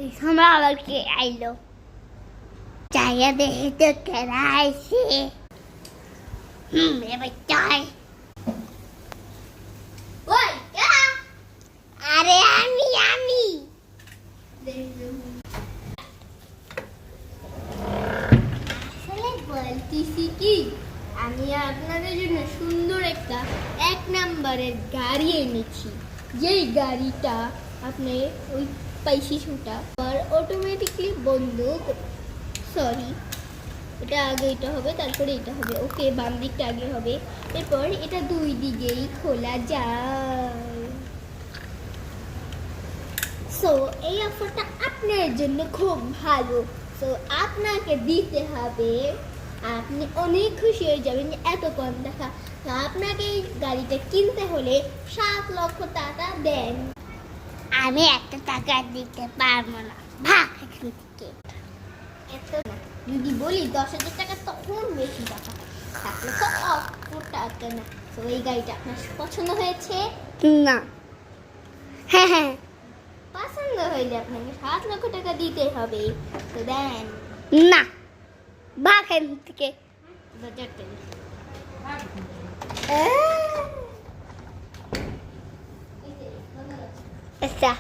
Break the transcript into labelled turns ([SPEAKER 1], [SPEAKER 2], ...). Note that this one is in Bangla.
[SPEAKER 1] এই সময় আবার কে আইলো? চাইয়া দেখে তো কেনা আইছে। এবার চাই। ওই কে? আরে আমি আসলে বলতেছি কি, আমি আপনাদের জন্য সুন্দর একটা 1 নম্বরের গাড়ি এনেছি। যেই গাড়িটা আপনি ওই শিশুটা আর অটোমেটিকলি বন্ধ, সরি এটা আগে এটা হবে তারপরে এটা হবে। ওকে, বাম দিকটা আগে হবে, এরপর এটা দুই দিকেই খোলা যায়। সো এই অফারটা আপনার জন্য খুব ভালো। সো আপনাকে দিতে হবে, আপনি অনেক খুশি হয়ে যাবেন যে এত কম টাকা। তো আপনাকে এই গাড়িটা কিনতে হলে 7 লক্ষ টাকা দেন। আমি একটা টাকা দিতে পারবো না, ভাগ এখান থেকে। এত না, যদি বলি 10,000 টাকা তখন বেশি টাকা, 7 লক্ষ অত টাকা না। তো এই গাড়িটা আপনার পছন্দ হয়েছে? না। হ্যাঁ হ্যাঁ, পছন্দ হইলে আপনাকে 7 লক্ষ টাকা দিতে হবে। তো দেন। না, ভাগ এখান থেকে। আচ্ছা।